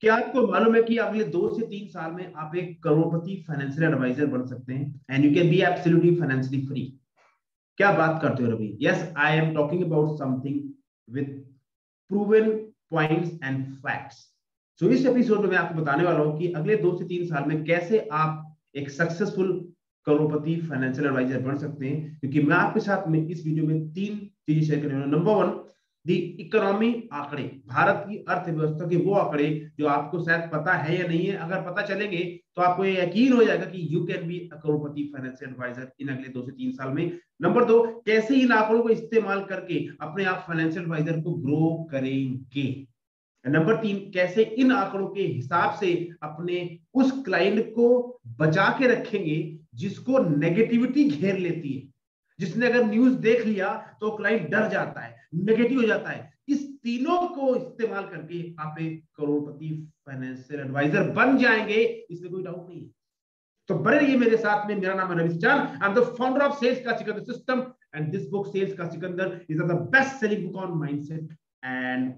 क्या आपको मालूम है कि अगले 2 से 3 साल में आप एक करोड़पति फाइनेंशियल एडवाइजर बन सकते हैं and you can be absolutely financially free. क्या बात करते हो Ravi? Yes, I am talking about something with proven points and facts. So इस एपिसोड में मैं आपको बताने वाला हूं कि अगले 2 से 3 साल में कैसे आप एक सक्सेसफुल करोड़पति फाइनेंशियल एडवाइजर बन सकते हैं, क्योंकि मैं आपके साथ में इस वीडियो में 3 चीजें शेयर करने वाला हूं। नंबर 1, दी इकोनॉमी आंकड़े, भारत की अर्थव्यवस्था के वो आंकड़े जो आपको शायद पता है या नहीं है। अगर पता चलेंगे तो आपको ये यकीन हो जाएगा कि यू कैन बी अ करोड़पति फाइनेंशियल एडवाइजर इन अगले 2 से 3 साल में। नंबर 2, कैसे इन आंकड़ों को इस्तेमाल करके अपने आप फाइनेंशियल एडवाइजर को ग्रो करेंगे। नंबर 3, कैसे इन आंकड़ों के हिसाब से अपने उस क्लाइंट को बचा के रखेंगे जिसको नेगेटिविटी घेर लेती है, जिसने अगर न्यूज देख लिया तो क्लाइंट डर जाता है, नेगेटिव हो जाता है। इस तीनों को इस्तेमाल करके आप एक करोड़पति फाइनेंशियल एडवाइजर बन जाएंगे, इसमें कोई डाउट नहीं है। तो बने रहिए मेरे साथ में। मेरा नाम है Ravi Chand, I am the founder of sales का Sikandar system and this book sales का Sikandar is the best selling book on mindset and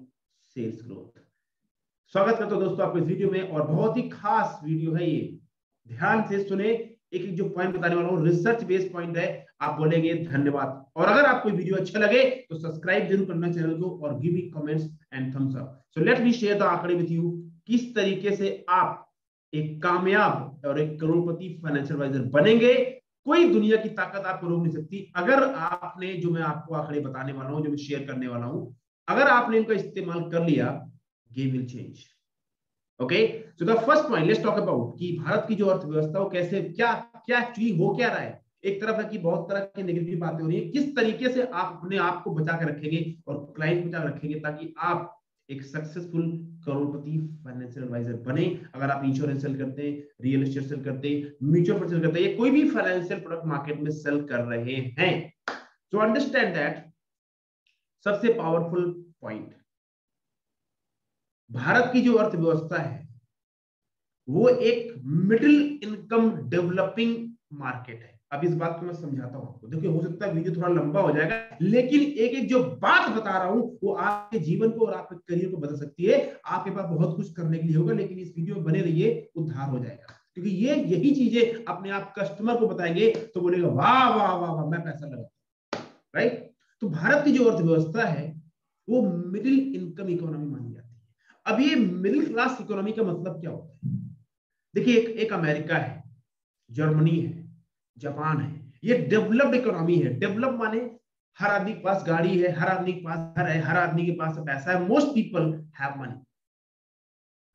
sales growth. स्वागत करता हूं दोस्तों आपको इस वीडियो में, और बहुत ही खास वीडियो है ये। ध्यान से सुने, एक एक जो पॉइंट बताने वाला हूं रिसर्च बेस्ड पॉइंट है। आप बोलेंगे धन्यवाद, और अगर आपको वीडियो अच्छा लगे तो सब्सक्राइब जरूर करना चैनल को और give me comments and thumbs up. So let me share the आंकड़े विद यू, किस तरीके से आप एक कामयाब और एक करोड़पति फाइनेंशियल एडवाइजर बनेंगे। कोई दुनिया की ताकत आपको रोक नहीं सकती। अगर आपने, जो मैं आपको आंकड़े बताने वाला हूं, जो मैं शेयर करने वाला हूं, अगर आपने इनका इस्तेमाल कर लिया, game will change. Okay, so the first point let's talk about कि भारत की जो अर्थव्यवस्था वो कैसे, क्या क्या एक्चुअली हो क्या रहा है। एक तरफ है कि बहुत तरह की नेगेटिव बातें हो रही है, किस तरीके से आप अपने आप को बचा कर रखेंगे और क्लाइंट बचा कर रखेंगे ताकि आप एक सक्सेसफुल करोड़पति फाइनेंशियल एडवाइजर बने। अगर आप इंश्योरेंस सेल करते हैं, रियल एस्टेट सेल करते हैं, म्यूचुअल फंड सेल करते हैं, कोई भी फाइनेंशियल प्रोडक्ट मार्केट में सेल कर रहे हैं, तो अंडरस्टैंड दैट सबसे पावरफुल पॉइंट, भारत की जो अर्थव्यवस्था है वो एक मिडिल इनकम डेवलपिंग मार्केट है। अब इस बात को मैं समझाता हूं आपको। देखिए, हो सकता है वीडियो थोड़ा लंबा हो जाएगा, लेकिन एक एक जो बात बता रहा हूं वो आपके जीवन को और आपके करियर को बदल सकती है। आपके पास बहुत कुछ करने के लिए होगा, लेकिन इस वीडियो में बने रहिए, उद्धार हो जाएगा। क्योंकि ये यही चीजें अपने आप कस्टमर को बताएंगे तो बोलेगा वाह वाह वाह वाह, मैं पैसा लगाता, राइट। तो भारत की जो अर्थव्यवस्था है वो मिडिल इनकम इकोनॉमी मानी जाती है। अब ये मिडिल क्लास इकोनॉमी का मतलब क्या होता है? देखिए, एक अमेरिका है, जर्मनी है, जापान है, ये डेवलप्ड इकोनॉमी है। डेवलप माने हर आदमी के पास गाड़ी है, हर आदमी के पास घर है, हर आदमी के पास पैसा है। Most people have money.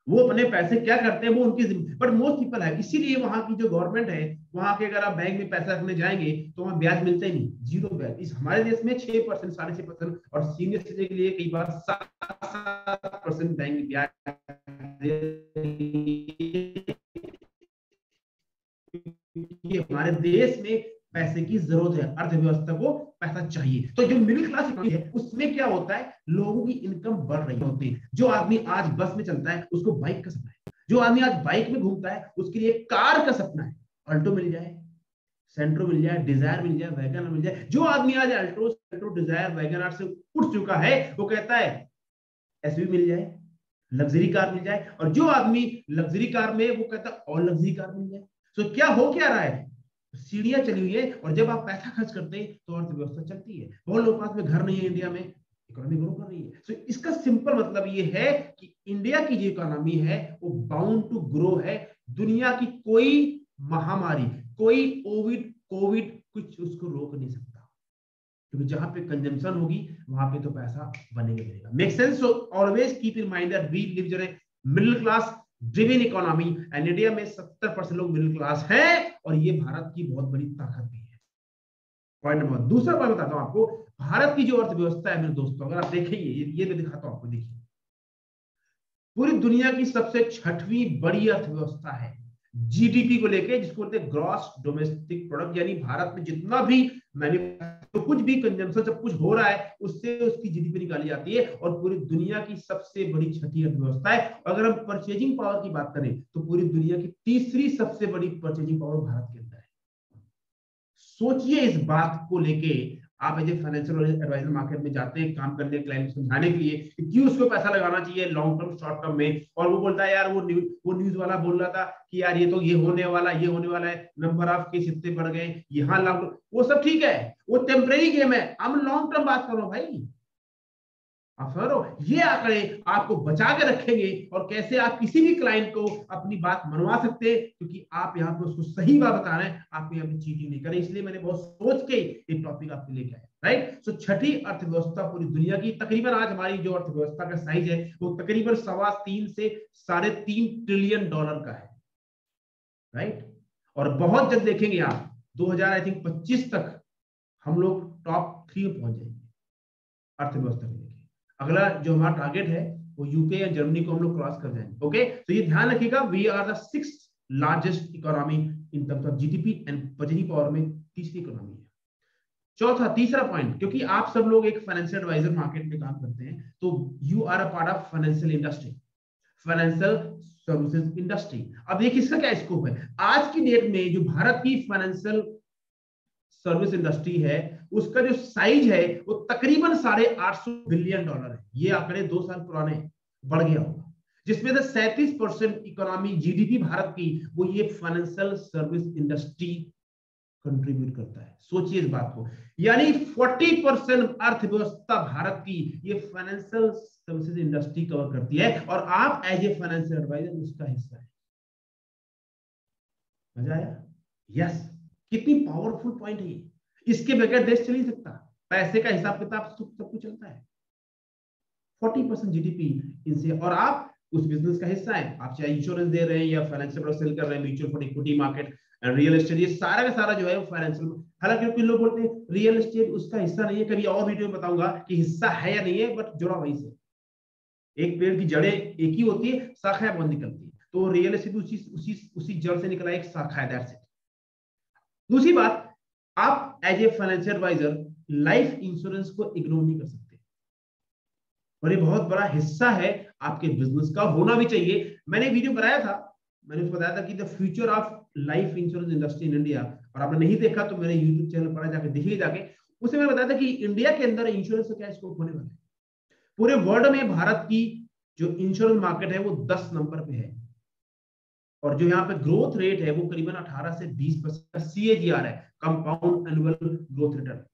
वो अपने पैसे क्या करते हैं वो उनकी, बट मोस्ट पीपल है। इसीलिए वहां की जो गवर्नमेंट है, वहां के अगर आप बैंक में पैसा रखने जाएंगे तो वहां ब्याज मिलता ही नहीं, जीरो ब्याज। इस हमारे देश में 6%, 6.5%, और सीनियर सिटीजन के लिए कई बार 7% बैंक ब्याज। ये हमारे देश में पैसे की जरूरत है, अर्थव्यवस्था को पैसा चाहिए। तो जो मिडिल क्लास इकोनॉमी है उसमें क्या होता है, लोगों की इनकम बढ़ रही होती है। जो आदमी आज बस में चलता है उसको बाइक का सपना है, जो आदमी आज बाइक में घूमता है उसके लिए कार का सपना है। अल्टो मिल जाए, सेंट्रो मिल जाए, डिजायर मिल जाए, वैगन मिल जाए। जो आदमी आज अल्टो, सेंट्रो, डिजायर, वैगन से उठ चुका है वो कहता है एसयूवी मिल जाए, लग्जरी कार मिल जाए। और जो आदमी लग्जरी कार में, वो कहता है और लग्जरी कार मिल जाए। तो क्या हो क्या रहा है, सीढ़ियां चली हुई है, और जब आप पैसा खर्च करते हैं तो अर्थव्यवस्था चलती है। बहुत लोगों के पास में घर नहीं है इंडिया में, इकोनॉमी ग्रो कर रही है। तो इसका सिंपल मतलब ये है कि इंडिया की जो इकोनॉमी है वो बाउंड टू ग्रो है। दुनिया की कोई महामारी, कोई कोविड कोविड कुछ उसको रोक नहीं सकता, क्योंकि जहां पे कंजम्पशन होगी वहां पे तो पैसा बनेगा। Make sense? So always keep in mind that we live in a middle class driven economy, and India में 70% लोग मिडिल क्लास हैं, और ये भारत की बहुत बड़ी ताकत भी है। पॉइंट नंबर, दूसरा पॉइंट बताता हूं आपको। भारत की जो अर्थव्यवस्था है मेरे दोस्तों, अगर आप देखेंगे, ये मैं दिखाता हूं आपको। देखिए, पूरी दुनिया की सबसे छठवीं बड़ी अर्थव्यवस्था है जीडीपी को लेके, जिसको बोलते हैं ग्रॉस डोमेस्टिक प्रोडक्ट। यानी भारत में जितना भी तो कुछ भी कंजम्पशन, सब कुछ हो रहा है, उससे उसकी जीडीपी निकाली जाती है, और पूरी दुनिया की सबसे बड़ी छठी अर्थव्यवस्था है। अगर हम परचेजिंग पावर की बात करें तो पूरी दुनिया की तीसरी सबसे बड़ी परचेजिंग पावर भारत के अंदर है। सोचिए इस बात को लेके, आप as a financial advisor market में जाते हैं काम करने क्लाइंट को समझाने के लिए कि क्यों उसको पैसा लगाना चाहिए लॉन्ग टर्म शॉर्ट टर्म में, और वो बोलता है यार वो न्यूज वाला बोल रहा था कि यार ये तो ये होने वाला है, नंबर ऑफ केस इतने बढ़ गए, यहाँ लॉकडाउन, वो सब ठीक है, वो टेम्परेरी गेम है, हम लॉन्ग टर्म बात करो भाई। आप समझ रहे हो, ये आंकड़े आपको बचा के रखेंगे और कैसे आप किसी भी क्लाइंट को अपनी बात मनवा सकते हैं, क्योंकि आप यहाँ पे उसको सही बात बता रहे हैं, आप यहाँ पे चीटिंग नहीं करें। इसलिए मैंने बहुत सोच के एक टॉपिक आपके लेके आया, राइट। सो छठी अर्थव्यवस्था पूरी दुनिया की, तकरीबन आज हमारी जो अर्थव्यवस्था का साइज है वो तकरीबन 3.25 से $3.5 ट्रिलियन का है, राइट। और बहुत जल्द देखेंगे आप 2025 तक हम लोग टॉप 3 में पहुंच जाएंगे अर्थव्यवस्था में। अगला जो हमारा टारगेट है वो यूके या जर्मनी को हम लोग क्रॉस कर जाएंगे। ओके, तो ये ध्यान रखिएगा, we are the 6th largest economy in terms of GDP and purchasing power में तीसरी इकोनॉमी है। तीसरा पॉइंट, क्योंकि आप सब लोग एक फाइनेंशियल एडवाइजर मार्केट में काम करते हैं, तो you are a part of financial industry, financial services industry. अब देखिए इसका क्या स्कोप है। आज की डेट में जो भारत की फाइनेंशियल सर्विस इंडस्ट्री है उसका जो साइज है वो तकरीबन $850 बिलियन है। ये आंकड़े 2 साल पुराने, बढ़ गया होगा, जिसमें से 37% इकोनॉमी जीडीपी भारत की वो ये फाइनेंशियल सर्विस इंडस्ट्री कंट्रीब्यूट करता है। सोचिए इस बात को, यानी 40% अर्थव्यवस्था भारत की ये फाइनेंशियल सर्विसेज इंडस्ट्री कवर करती है, और आप एज ए फाइनेंशियल एडवाइजर उसका हिस्सा है। मजा आया? यस। कितनी पावरफुल पॉइंट है ये, इसके बगैर देश चल नहीं सकता। पैसे का हिसाब किताब सब कुछ चलता है। 40% जीडीपी इनसे, और आप उस बिजनेस का हिस्सा है। आप चाहे इंश्योरेंस दे रहे हैं या फाइनेंशियल प्रोडक्ट सेल कर रहे हैं, mutual fund, equity market, real estate, ये सारा का सारा जो है वो फाइनेंशियल। हालांकि कुछ लोग बोलते हैं रियल एस्टेट उसका हिस्सा नहीं है, कभी और वीडियो में बताऊंगा कि हिस्सा है या नहीं है, बट जुड़ा वहीं से। एक पेड़ की जड़ें एक ही होती है, शाखाएं बहुत निकलती है, तो रियल एस्टेट उसी जड़ से निकला एक शाखा है, दैट्स इट। दूसरी बात, आप as a financial advisor life insurance को इग्नोर नहीं कर सकते, और ये बहुत बड़ा हिस्सा है आपके बिजनेस का, होना भी चाहिए। मैंने वीडियो बनाया था, मैंने उसको बताया था कि the future of life insurance industry in India, और आपने नहीं देखा तो मेरे यूट्यूब चैनल पर जाकर देखिए जाके। उसमें मैंने बताया था कि इंडिया के अंदर इंश्योरेंस का क्या स्कोप होने वाला है। पूरे वर्ल्ड में भारत की जो इंश्योरेंस मार्केट है वो 10 नंबर पे है, और जो यहाँ पे ग्रोथ रेट है वो करीबन 18 से 20% CAGR है, कंपाउंड एनुअल ग्रोथ रिटर्न।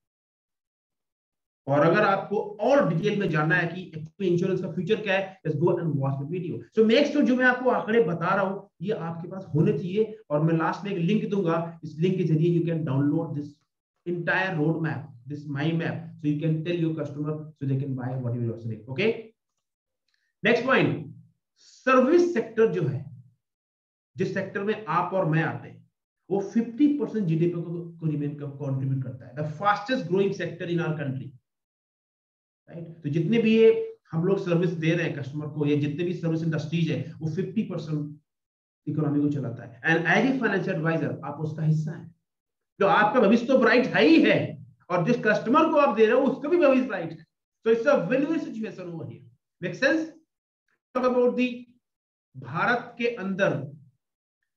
और अगर आपको और डिटेल में जानना है कि इंश्योरेंस का फ्यूचर क्या है, let's go and watch the video. So make sure जो मैं आपको आंकड़े बता रहा हूं ये आपके पास होने चाहिए, और मैं लास्ट में एक लिंक दूंगा, इस लिंक के जरिए you can download this entire road map, this mind map, so you can tell your customer so they can buy what you are selling. Okay, next point, service sector जो है, जिस sector में आप और मैं आते हैं, वो 50% जीडीपी को रिमेन कंट्रीब्यूट करता है, the fastest growing sector in our country, right. तो जितने भी ये हम लोग सर्विस दे रहे हैं कस्टमर को, या जितने भी सर्विस इंडस्ट्रीज है, वो 50% इकोनॉमी को चलाता है, and as a financial advisor आप उसका हिस्सा है। तो आपका भविष्य तो ब्राइट है ही है, और जिस कस्टमर को आप दे रहे हो उसका भी भविष्य ब्राइट है। तो it's a win win situation over here. Make sense? Talk about the Bharat के अंदर,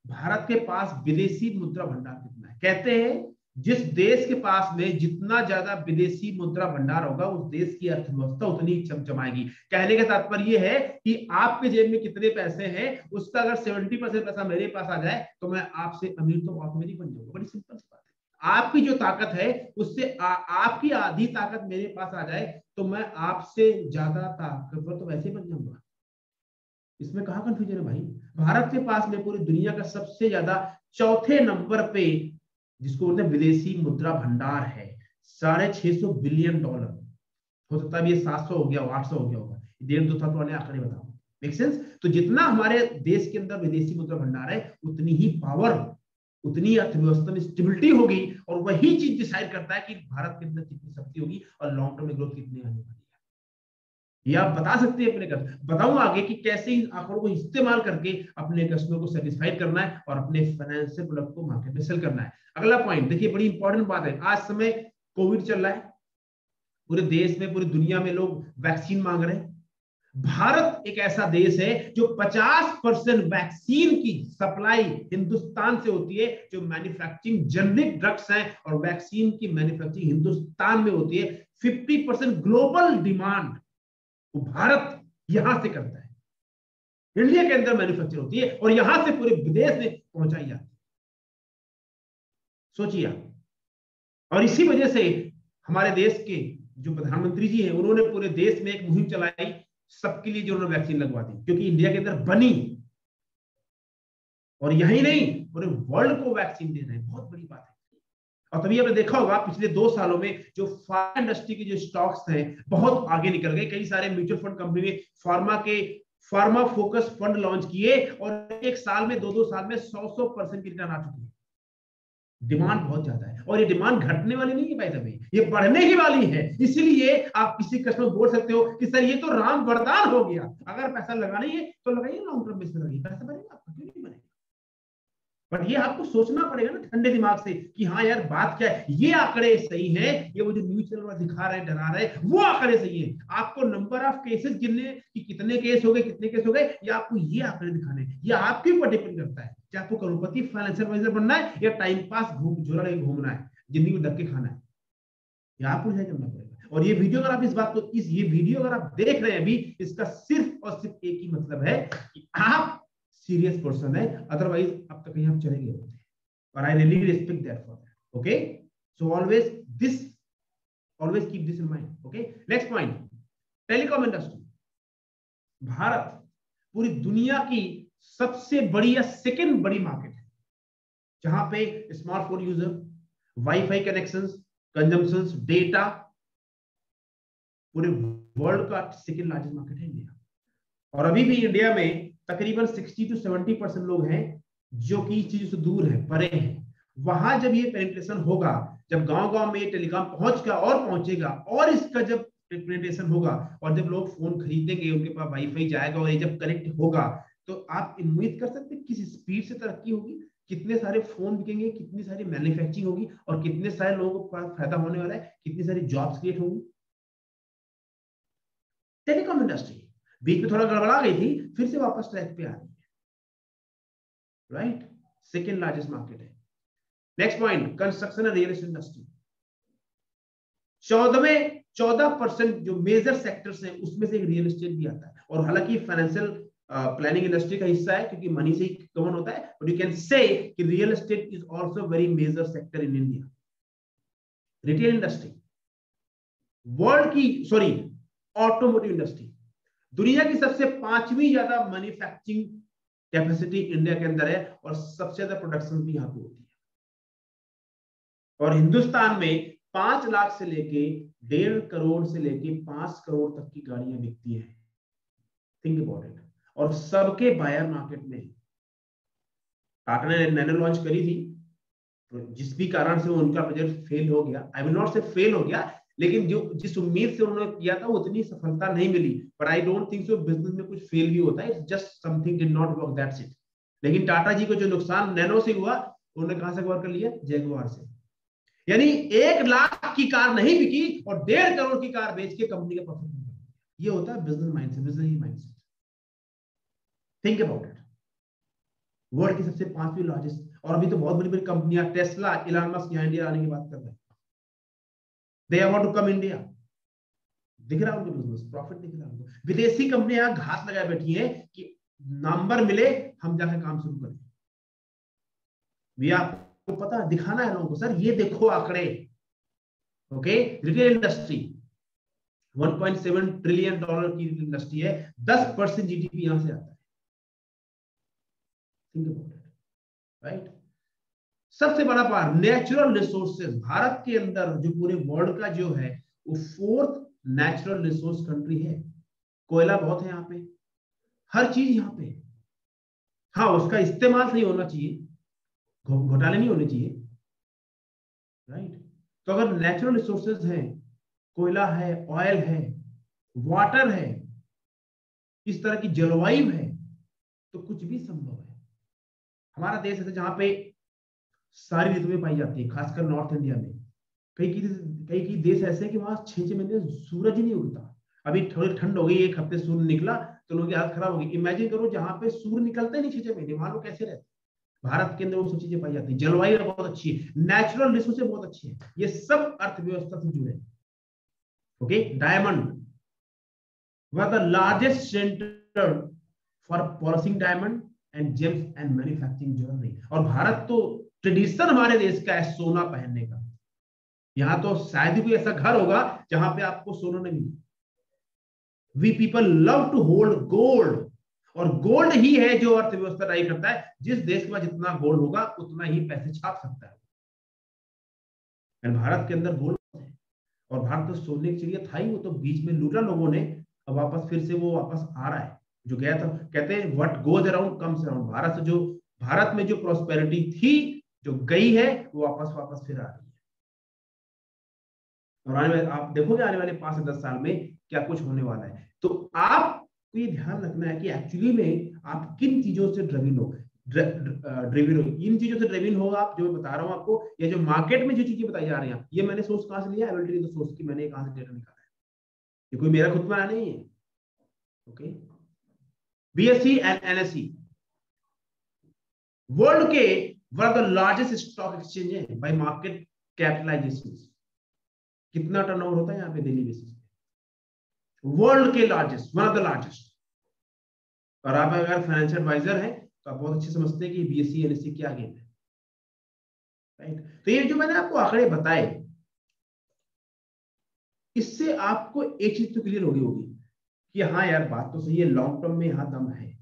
भारत के पास विदेशी मुद्रा भंडार कितना है। कहते हैं जिस देश के पास में जितना ज्यादा विदेशी मुद्रा भंडार होगा उस देश की अर्थव्यवस्था उतनी चमचमाएगी। कहने का तात्पर्य यह है कि आपके जेब में कितने पैसे हैं, उसका अगर 70% पैसा मेरे पास आ जाए तो मैं आपसे अमीर तो ऑटोमेटिक बन जाऊंगा। बड़ी सिंपल सी बात है। आपकी जो ताकत है उससे आपकी आधी ताकत मेरे पास आ जाए तो मैं आपसे ज्यादा ताकतवर तो वैसे बन जाऊंगा। इसमें कहां कंफ्यूजन है भाई। भारत के पास में पूरी दुनिया का सबसे ज्यादा चौथे नंबर पे जिसको बोलते हैं विदेशी मुद्रा भंडार है, $650 बिलियन। हो सकता है ये 700 हो गया हो, 800 हो गया होगा, 1.5-2 साल पुराने आंकड़े बताओ। Make sense? तो जितना हमारे देश के अंदर विदेशी मुद्रा भंडार है उतनी ही पावर, उतनी अर्थव्यवस्था में स्टेबिलिटी होगी, और वही चीज डिसाइड करता है कि भारत के अंदर कितनी शक्ति होगी और लॉन्ग टर्म में ग्रोथ कितनी आने वाली है। ये आप बता सकते हैं अपने कस्टमर। बताऊंगा आगे कि कैसे इन आंकड़ों को इस्तेमाल करके अपने कस्टमर को सेटिस्फाइड करना है और अपने फाइनेंशियल प्रोडक्ट को मार्केट में सेल करना है। अगला पॉइंट देखिए, बड़ी इंपॉर्टेंट बात है। आज समय कोविड चल रहा है, पूरे देश में पूरी दुनिया में लोग वैक्सीन मांग रहे हैं। भारत एक ऐसा देश है जो 50% वैक्सीन की सप्लाई हिंदुस्तान से होती है, जो मैन्युफैक्चरिंग जेनरिक ड्रग्स हैं और वैक्सीन की मैन्युफैक्चरिंग हिंदुस्तान में होती है। 50% ग्लोबल डिमांड वो भारत यहां से करता है, इंडिया के अंदर मैन्युफैक्चर होती है और यहां से पूरे विदेश में पहुंचाई जाती है। सोचिए आप। और इसी वजह से हमारे देश के जो प्रधानमंत्री जी हैं, उन्होंने पूरे देश में एक मुहिम चलाई सबके लिए, जो उन्होंने वैक्सीन लगवा दी, क्योंकि इंडिया के अंदर बनी। और यही नहीं, पूरे वर्ल्ड को वैक्सीन दे रहे हैं, बहुत बड़ी बात है। और तभी आपने देखा होगा पिछले 2 सालों में जो फार्मा इंडस्ट्री के जो स्टॉक्स हैं बहुत आगे निकल गए। कई सारे म्यूचुअल फंड कंपनी ने फार्मा फोकस फंड लॉन्च किए और एक साल में 2-2 साल में 100% की रिटर्न आ चुकी है। डिमांड बहुत ज्यादा है और ये डिमांड घटने वाली नहीं है भाई साहब, ये बढ़ने ही वाली है। इसीलिए आप किसी कस्टमर बोल सकते हो कि सर ये तो राम वरदान हो गया, अगर पैसा लगाना ही है तो लगाइए, लॉन्ग टर्म बेस में लगाइए, पैसा बनेगा आपका, क्यों नहीं बनेगा। बट ये आपको सोचना पड़ेगा ना ठंडे दिमाग से कि हाँ यार बात क्या है, ये आंकड़े सही है, ये वो जो न्यूज चैनल वाले दिखा रहे हैं, डरा रहे हैं, वो आंकड़े सही है। आपको नंबर ऑफ केसेस गिनने कि कितने केस हो गए, कितने केस हो गए, ये आपको ये आंकड़े दिखाने, ये आपके ऊपर डिपेंड करता है कि आपको करोड़पति फाइनेंशियल एडवाइजर बनना है या टाइम पास झोला लेके घूमना है, जिंदगी में धक्के खाना है, ये आपको डिसाइड करना पड़ेगा। और ये वीडियो अगर आप इस बात को ये वीडियो अगर आप देख रहे हैं अभी, इसका सिर्फ और सिर्फ एक ही मतलब है कि आप सीरियस पर्सन है, अदरवाइज अब तक कहीं आप चले गए होते हैं। और I really respect that for that. Okay, so always keep this in mind. Okay, next point, telecom industry. Bharat पूरी दुनिया की सबसे बड़ी या सेकेंड बड़ी मार्केट है, जहां पे smartphone user, wifi connections, consumptions, data, पूरे वर्ल्ड का सेकेंड लार्जेस्ट मार्केट है इंडिया। और अभी भी इंडिया में तकरीबन 60 to 70% लोग हैं जो कि इस चीज से दूर है, परे हैं। वहां जब ये पेनिट्रेशन होगा, जब गांव-गांव में ये टेलीकॉम पहुंचेगा और पहुंचेगा, और इसका जब पेनिट्रेशन होगा और जब लोग फोन खरीदेंगे, उनके पास वाईफाई जाएगा और ये जब कनेक्ट होगा, तो आप उम्मीद कर सकते हैं किस स्पीड से तरक्की होगी, कितने सारे फोन बिकेंगे, कितनी सारी मैन्युफैक्चरिंग होगी और कितने सारे लोगों को फायदा होने वाला है, कितनी सारी जॉब्स क्रिएट होंगी। टेलीकॉम इंडस्ट्री बीच में थोड़ा गड़बड़ा गई थी, फिर से वापस ट्रैक पे आ रही है, राइट। सेकेंड लार्जेस्ट मार्केट है। Next point, construction and real estate industry. 14% जो मेजर सेक्टर्स हैं उसमें से एक रियल एस्टेट भी आता है। और हालांकि फाइनेंशियल प्लानिंग इंडस्ट्री का हिस्सा है क्योंकि मनी से ही गवर्न होता है, बट यू कैन से कि real estate is also very major sector in India. Retail industry, world की सॉरी ऑटोमोटिव इंडस्ट्री, दुनिया की सबसे 5वीं ज्यादा मैन्युफैक्चरिंग कैपेसिटी इंडिया के अंदर है और सबसे ज्यादा प्रोडक्शन भी यहां पे होती है। और हिंदुस्तान में 5 लाख से लेके 1.5 करोड़ से लेके 5 करोड़ तक की गाड़ियां बिकती हैं। Think about it. और सबके बायर मार्केट में टाटा ने नैनो लॉन्च करी थी, तो जिस भी कारण से उनका बजट फेल हो गया, आई विल नॉट से फेल हो गया, लेकिन जो जिस उम्मीद से उन्होंने किया था उतनी सफलता नहीं मिली। But I don't think so business में कुछ फेल भी होता है, it's just something did not work, that's it. लेकिन टाटा जी को जो नुकसान नैनो से हुआ, उन्होंने कहां से कवर कर लिया? जैगुआर से। यानी 1 लाख की कार नहीं बिकी और 1.5 करोड़ की कार बेच के कंपनी का प्रॉफिट मिला। ये होता है business mindset, business mindset. Think about it. World की सबसे 5वीं लार्जेस्ट, और अभी तो बहुत बड़ी बड़ी कंपनियां, टेस्ला, इलॉन मस्क यहाँ इंडिया आने की बात कर रहे हैं। They want to come India. दिख रहा है उनको बिजनेस, प्रॉफिट दिख रहा है उनको। विदेशी कंपनियां घात लगाए बैठी हैं कि नंबर मिले हम जाकर काम शुरू करें। भी आपको पता है, दिखाना है लोगों को, सर ये देखो आंकड़े। Okay, retail industry 1.7 trillion dollar की इंडस्ट्री है, 10% जीडीपी यहां से आता है। Think about it, right. सबसे बड़ा पार्ट नेचुरल रिसोर्सेज, भारत के अंदर जो पूरे वर्ल्ड का जो है वो 4th नेचुरल रिसोर्स कंट्री है। कोयला बहुत है यहाँ पे, हर चीज यहाँ पे। हाँ, उसका इस्तेमाल सही होना चाहिए, घोटाले नहीं होने चाहिए, राइट। तो अगर नेचुरल रिसोर्सेज है, कोयला है, ऑयल है, वाटर है, इस तरह की जलवायु है, तो कुछ भी संभव है। हमारा देश है जहां पे सारी ऋतुएं पाई जाती है, खासकर नॉर्थ इंडिया में। कई देश ऐसे हैं कि वहां 6-6 महीने सूरज ही नहीं उगता। अभी थोड़ी ठंड हो गई, एक हफ्ते सूर्य निकला तो लोगों की हालत खराब होगी। इमेजिन करो जहां पे सूर्य निकलते नहीं 6 6 महीने, वहां लोग कैसे रहते। भारत के अंदर वो सब चीजें पाई जाती है, जलवायु बहुत अच्छी है, नेचुरल रिसोर्सेज बहुत अच्छी है, ये सब अर्थव्यवस्था से जुड़े। Okay, diamond were the largest centre for polishing diamond and James and manufacturing jewellery. और भारत तो ट्रेडिशन हमारे देश का है सोना पहनने का। यहां तो शायद ही कोई ऐसा घर होगा जहां पे आपको सोना नहीं मिले। We people love to hold gold, और गोल्ड ही है जो अर्थव्यवस्था ड्राइव करता है। जिस देश के पास जितना गोल्ड होगा उतना ही पैसे छाप सकता है। भारत के अंदर गोल्ड है, और भारत तो सोने की चिड़िया था ही, वो तो बीच में लूटा लोगों ने, अब वापस फिर से वो वापस आ रहा है। जो गया था, कहते हैं what goes around comes around. Bharat से जो, भारत में जो प्रॉस्पेरिटी थी जो गई है वो वापस वापस फिर आ रही है। और आने वाले आप देखोगे आने वाले 5 से 10 साल में क्या कुछ होने वाला है। तो आपको ये ध्यान रखना है कि एक्चुअली में आप किन चीजों से ड्रिवन हो, ड्रिवन हो, इन चीजों से ड्रिवन हो आप, जो मैं बता रहा हूं आपको, ये जो मार्केट में जो चीजें बताई जा रही हैं, ये मैंने सोर्स कहां से लिया, I will tell you the source की मैंने कहां से डेटा निकाला है, ये कोई मेरा खुद का नहीं है। Okay, BSE and NSE world के one of the largest stock exchange है बाय मार्केट कैपिटलाइजेशन। कितना टर्नओवर होता है यहाँ पे डेली बेसिस पे, वर्ल्ड के largest, one of the largest. और आप अगर फाइनेंशियल एडवाइजर हैं तो आप बहुत अच्छे समझते हैं कि बीएससी एनएससी क्या गेम है, राइट। तो ये जो मैंने आपको आंकड़े बताए, इससे आपको एक चीज तो क्लियर हो गई होगी कि हाँ यार बात तो सही है, लॉन्ग टर्म में यहाँ दम है।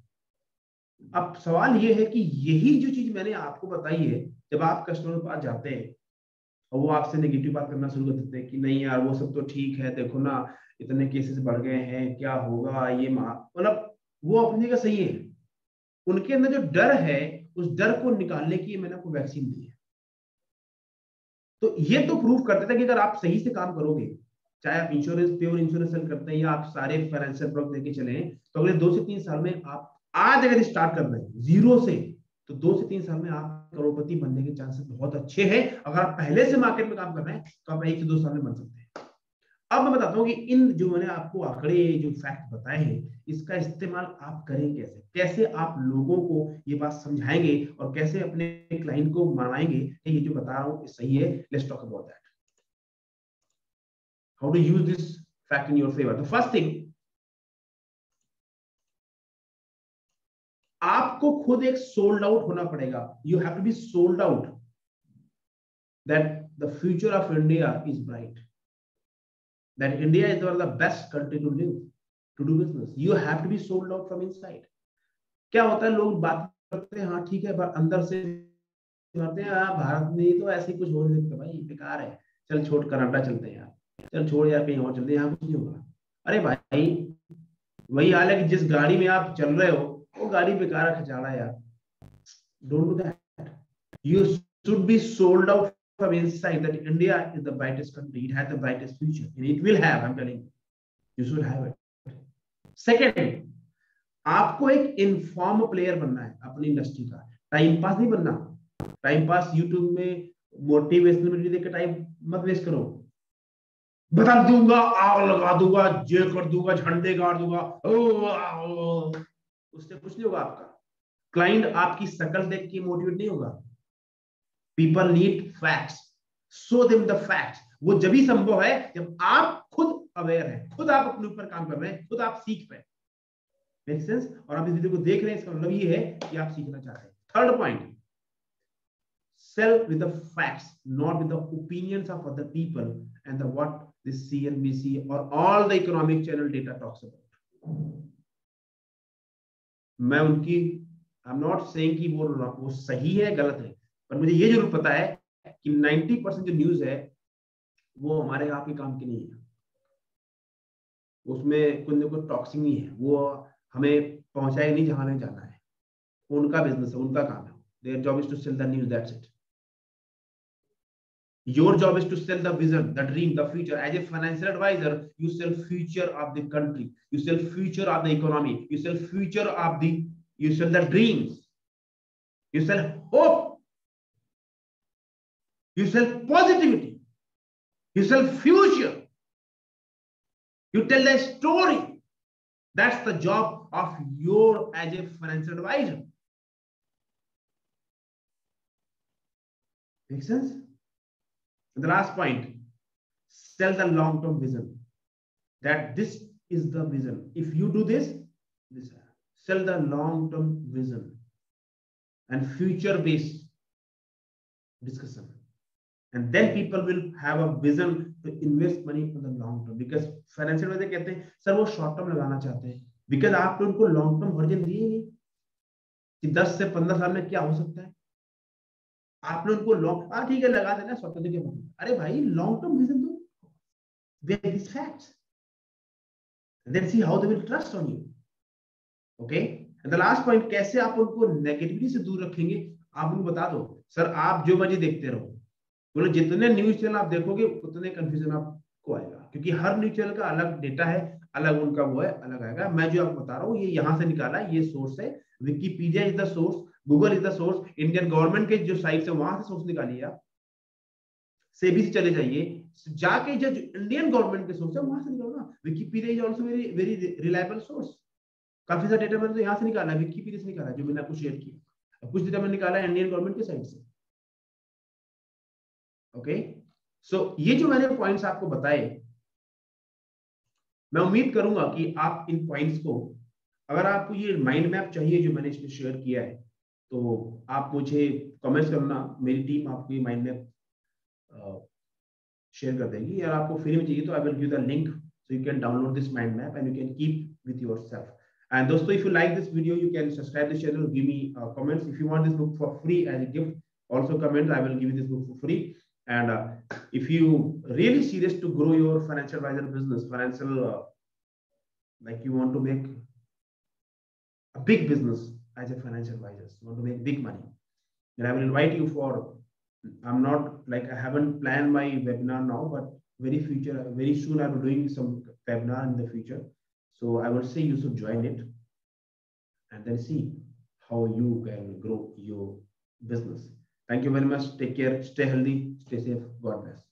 अब सवाल ये है कि यही जो चीज मैंने आपको बताई है, जब आप कस्टमर के पास जाते हैं और वो आपसे नेगेटिव बात करना शुरू कर देते हैं कि नहीं यार वो सब तो ठीक है, देखो ना इतने केसेस बढ़ गए हैं, क्या होगा ये, मतलब वो अपनी जगह सही है। उनके अंदर जो डर है, उस डर को निकालने की मैंने आपको वैक्सीन दी है। तो ये तो प्रूव करते थे कि अगर आप सही से काम करोगे, चाहे आप इंश्योरेंस, प्योर इंश्योरेंस सेल करते हैं या आप सारे फाइनेंशियल प्रोडक्ट लेके चले, तो अगले 2 से 3 साल में आप आज अगर स्टार्ट कर रहे हैं जीरो से, तो 2 से 3 साल में आप करोड़पति बनने के चांसेस बहुत अच्छे हैं। अगर आप पहले से मार्केट में काम कर रहे हैं तो आप 1 से 2 साल में बन सकते हैं। अब मैं बताता हूँ कि इन जो मैंने आपको आंकड़े जो फैक्ट बताए हैं, इसका इस्तेमाल आप करें कैसे, कैसे आप लोगों को ये बात समझाएंगे और कैसे अपने क्लाइंट को मनाएंगे कि ये जो बता रहा हूँ सही है। Let's talk about that, how to use this fact in your favour. The first thing, आपको खुद एक सोल्ड आउट होना पड़ेगा। You have to be sold out that the future of India is bright, that India is one of the best country to live, to do business. You have to be sold out from inside. क्या होता है, लोग बात करते हैं हाँ ठीक है, पर अंदर से करते हैं हाँ भारत में तो ऐसे कुछ हो नहीं सकता भाई, बेकार है, चल छोड़ कनाडा चलते हैं यार, चल छोड़ यार कहीं और चलते हैं, यहाँ कुछ नहीं होगा। अरे भाई वही हाल है कि जिस गाड़ी में आप चल रहे हो वो गाड़ी बेकार है, खचाड़ा है यार। Don't do that, you should be sold out from inside that India is the brightest country, it has the brightest future, and it will have, I'm telling you, you should have it. Second, आपको एक inform player बनना है अपनी industry का, time pass नहीं बनना। Time pass YouTube में motivational video देख के टाइम मत वेस्ट करो, बदल दूंगा, आग लगा दूंगा, जे कर दूंगा, झंडे गाड़ दूंगा, उससे कुछ नहीं होगा। आपका क्लाइंट आपकी शकल देख के मोटिवेट नहीं होगा। People need facts, show them the facts. वो जब भी संभव है जब आप खुद अवेयर हैं, खुद आप अपने ऊपर काम कर रहे हैं, खुद आप सीख रहे हैं। Make sense? और आप इस वीडियो को देख रहे हैं, इसका मतलब ये है कि आप सीखना चाहते हैं। Third point, sell with the facts, not with the opinions of other people and the what this CNBC or all the economic channel data talks about. मैं उनकी, आई एम नॉट सेइंग कि वो सही है गलत है, पर मुझे ये जरूर पता है कि 90% जो न्यूज है वो हमारे आपके काम की नहीं है, उसमें कुछ ना कुछ टॉक्सिंग नहीं है, वो हमें पहुंचाए नहीं जहां हमें जाना है। उनका बिजनेस है, उनका काम है, their job is to sell the news, that's it. Your job is to sell the vision, the dream, the future. As a financial advisor, you sell future of the country, you sell future of the economy, you sell future of the, you sell the dreams, you sell hope, you sell positivity, you sell future. You tell the story. That's the job of your as a financial advisor. Make sense? And the last point, sell the long-term vision. That this is the vision. If you do this, sell the long-term vision and future-based discussion. And then people will have a vision to invest money in the long term. Because financial वाले कहते हैं sir वो short term लगाना चाहते हैं, because आपने उनको long term version दिए ही नहीं कि 10 से 15 साल में क्या हो सकता है। आपने उनको लॉन्ग ठीक है लगा देना शॉर्ट टर्म के मतलब, अरे भाई लॉन्ग टर्म विजन दो, where this facts, then see how they will trust on you. Okay, and the last point, कैसे आप उनको नेगेटिविटी से दूर रखेंगे। आप उनको बता दो सर आप जो मर्जी देखते रहो, बोलो जितने न्यूज चैनल आप देखोगे उतने कंफ्यूजन आपको आएगा, क्योंकि हर न्यूज चैनल का अलग डेटा है, अलग उनका वो है, अलग आएगा। मैं जो आपको बता रहा हूँ ये यहाँ से निकाला है, ये सोर्स है, Wikipedia is the source, Google is the source, Indian government के जो साइट है वहां से सोर्स निकालिए आप, सेबी से चले जाइए, जाके जो इंडियन गवर्नमेंट के सोर्स है वहां से निकालो ना। Wikipedia is also very very reliable source. काफी सारा डेटा मैंने तो यहाँ से निकाला है, विकिपीडिया से निकाला है जो मैंने आपको शेयर किया, कुछ डेटा मैंने निकाला है इंडियन गवर्नमेंट के साइट से। ओके, सो ये जो मैंने पॉइंट्स आपको बताए, मैं उम्मीद करूंगा कि आप इन पॉइंट्स को, अगर आपको ये माइंड मैप चाहिए जो मैंने इसमें शेयर किया है, तो आप मुझे कमेंट्स करना, मेरी टीम आपको ये माइंड मैप शेयर कर देगी। या आपको फ्री में चाहिए तो I will give the link so you can download this mind map and you can keep with yourself. And दोस्तों, if you like this video you can subscribe this channel, give me comments. If you want this book for free as a gift, also comment, I will give you this book for free. And if you really serious to grow your financial advisor business, like you want to make a big business as a financial advisor, you want to make big money, then I will invite you for, I'm not like, I haven't planned my webinar now, but very soon I will be doing some webinar in the future. So I will say you should join it and then see how you can grow your business. Thank you very much. Take care. Stay healthy. Stay safe. God bless.